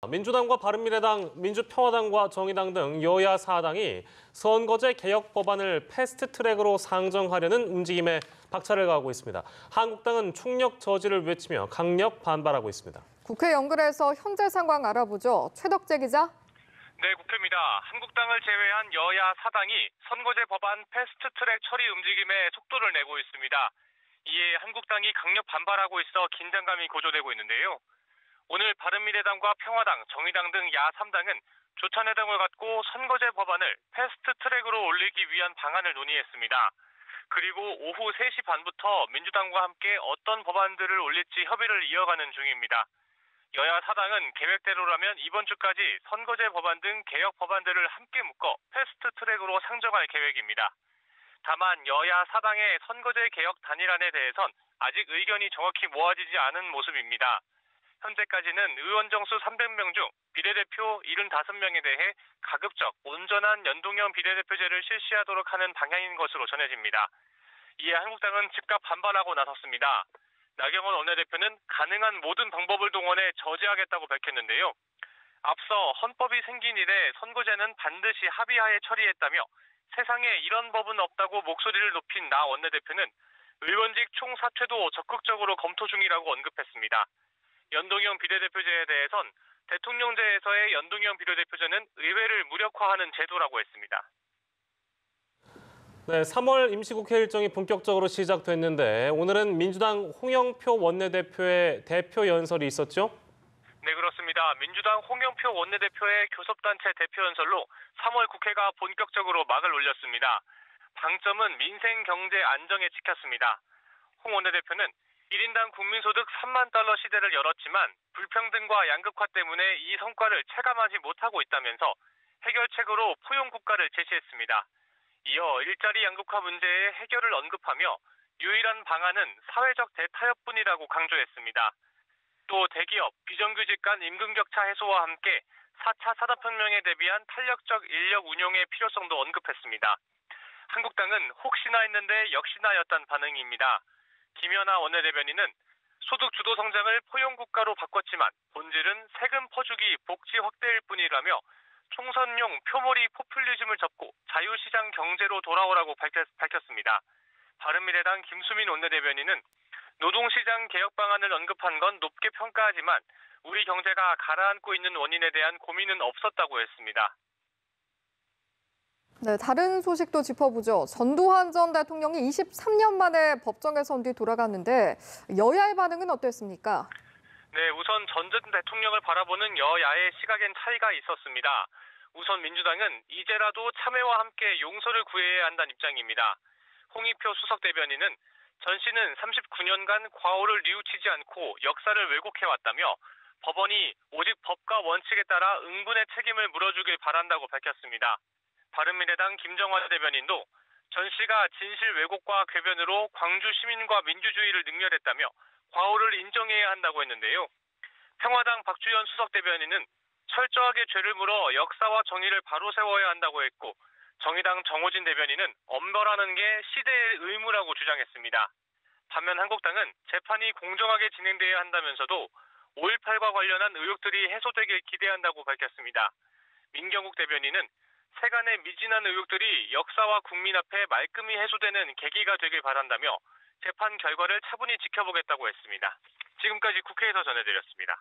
민주당과 바른미래당, 민주평화당과 정의당 등 여야 4당이 선거제 개혁 법안을 패스트트랙으로 상정하려는 움직임에 박차를 가하고 있습니다. 한국당은 총력 저지를 외치며 강력 반발하고 있습니다. 국회 연결해서 현재 상황 알아보죠. 최덕재 기자. 네, 국회입니다. 한국당을 제외한 여야 4당이 선거제 법안 패스트트랙 처리 움직임에 속도를 내고 있습니다. 이에 한국당이 강력 반발하고 있어 긴장감이 고조되고 있는데요. 오늘 바른미래당과 평화당, 정의당 등 야 3당은 조찬회담을 갖고 선거제 법안을 패스트트랙으로 올리기 위한 방안을 논의했습니다. 그리고 오후 3시 반부터 민주당과 함께 어떤 법안들을 올릴지 협의를 이어가는 중입니다. 여야 4당은 계획대로라면 이번 주까지 선거제 법안 등 개혁 법안들을 함께 묶어 패스트트랙으로 상정할 계획입니다. 다만 여야 4당의 선거제 개혁 단일안에 대해선 아직 의견이 정확히 모아지지 않은 모습입니다. 현재까지는 의원 정수 300명 중 비례대표 75명에 대해 가급적 온전한 연동형 비례대표제를 실시하도록 하는 방향인 것으로 전해집니다. 이에 한국당은 즉각 반발하고 나섰습니다. 나경원 원내대표는 가능한 모든 방법을 동원해 저지하겠다고 밝혔는데요. 앞서 헌법이 생긴 이래 선거제는 반드시 합의하에 처리했다며 세상에 이런 법은 없다고 목소리를 높인 나 원내대표는 의원직 총사퇴도 적극적으로 검토 중이라고 언급했습니다. 연동형 비례대표제에 대해선 대통령제에서의 연동형 비례대표제는 의회를 무력화하는 제도라고 했습니다. 네, 3월 임시국회 일정이 본격적으로 시작됐는데 오늘은 민주당 홍영표 원내대표의 대표 연설이 있었죠? 네, 그렇습니다. 민주당 홍영표 원내대표의 교섭단체 대표 연설로 3월 국회가 본격적으로 막을 올렸습니다. 방점은 민생 경제 안정에 찍혔습니다. 홍 원내대표는 1인당 국민소득 3만 달러 시대를 열었지만 불평등과 양극화 때문에 이 성과를 체감하지 못하고 있다면서 해결책으로 포용국가를 제시했습니다. 이어 일자리 양극화 문제의 해결을 언급하며 유일한 방안은 사회적 대타협뿐이라고 강조했습니다. 또 대기업, 비정규직 간 임금격차 해소와 함께 4차 산업혁명에 대비한 탄력적 인력 운용의 필요성도 언급했습니다. 한국당은 혹시나 했는데 역시나였단 반응입니다. 김연아 원내대변인은 소득 주도 성장을 포용국가로 바꿨지만 본질은 세금 퍼주기 복지 확대일 뿐이라며 총선용 표몰이 포퓰리즘을 접고 자유시장 경제로 돌아오라고 밝혔습니다. 바른미래당 김수민 원내대변인은 노동시장 개혁 방안을 언급한 건 높게 평가하지만 우리 경제가 가라앉고 있는 원인에 대한 고민은 없었다고 했습니다. 네, 다른 소식도 짚어보죠. 전두환 전 대통령이 23년 만에 법정에 선 뒤 돌아갔는데 여야의 반응은 어땠습니까? 네, 우선 전 대통령을 바라보는 여야의 시각엔 차이가 있었습니다. 우선 민주당은 이제라도 참회와 함께 용서를 구해야 한다는 입장입니다. 홍익표 수석 대변인은 전 씨는 39년간 과오를 뉘우치지 않고 역사를 왜곡해왔다며 법원이 오직 법과 원칙에 따라 응분의 책임을 물어주길 바란다고 밝혔습니다. 바른미래당 김정환 대변인도 전 씨가 진실 왜곡과 궤변으로 광주 시민과 민주주의를 능멸했다며 과오를 인정해야 한다고 했는데요. 평화당 박주현 수석 대변인은 철저하게 죄를 물어 역사와 정의를 바로 세워야 한다고 했고 정의당 정호진 대변인은 엄벌하는 게 시대의 의무라고 주장했습니다. 반면 한국당은 재판이 공정하게 진행돼야 한다면서도 5.18과 관련한 의혹들이 해소되길 기대한다고 밝혔습니다. 민경욱 대변인은 세간의 미진한 의혹들이 역사와 국민 앞에 말끔히 해소되는 계기가 되길 바란다며 재판 결과를 차분히 지켜보겠다고 했습니다. 지금까지 국회에서 전해드렸습니다.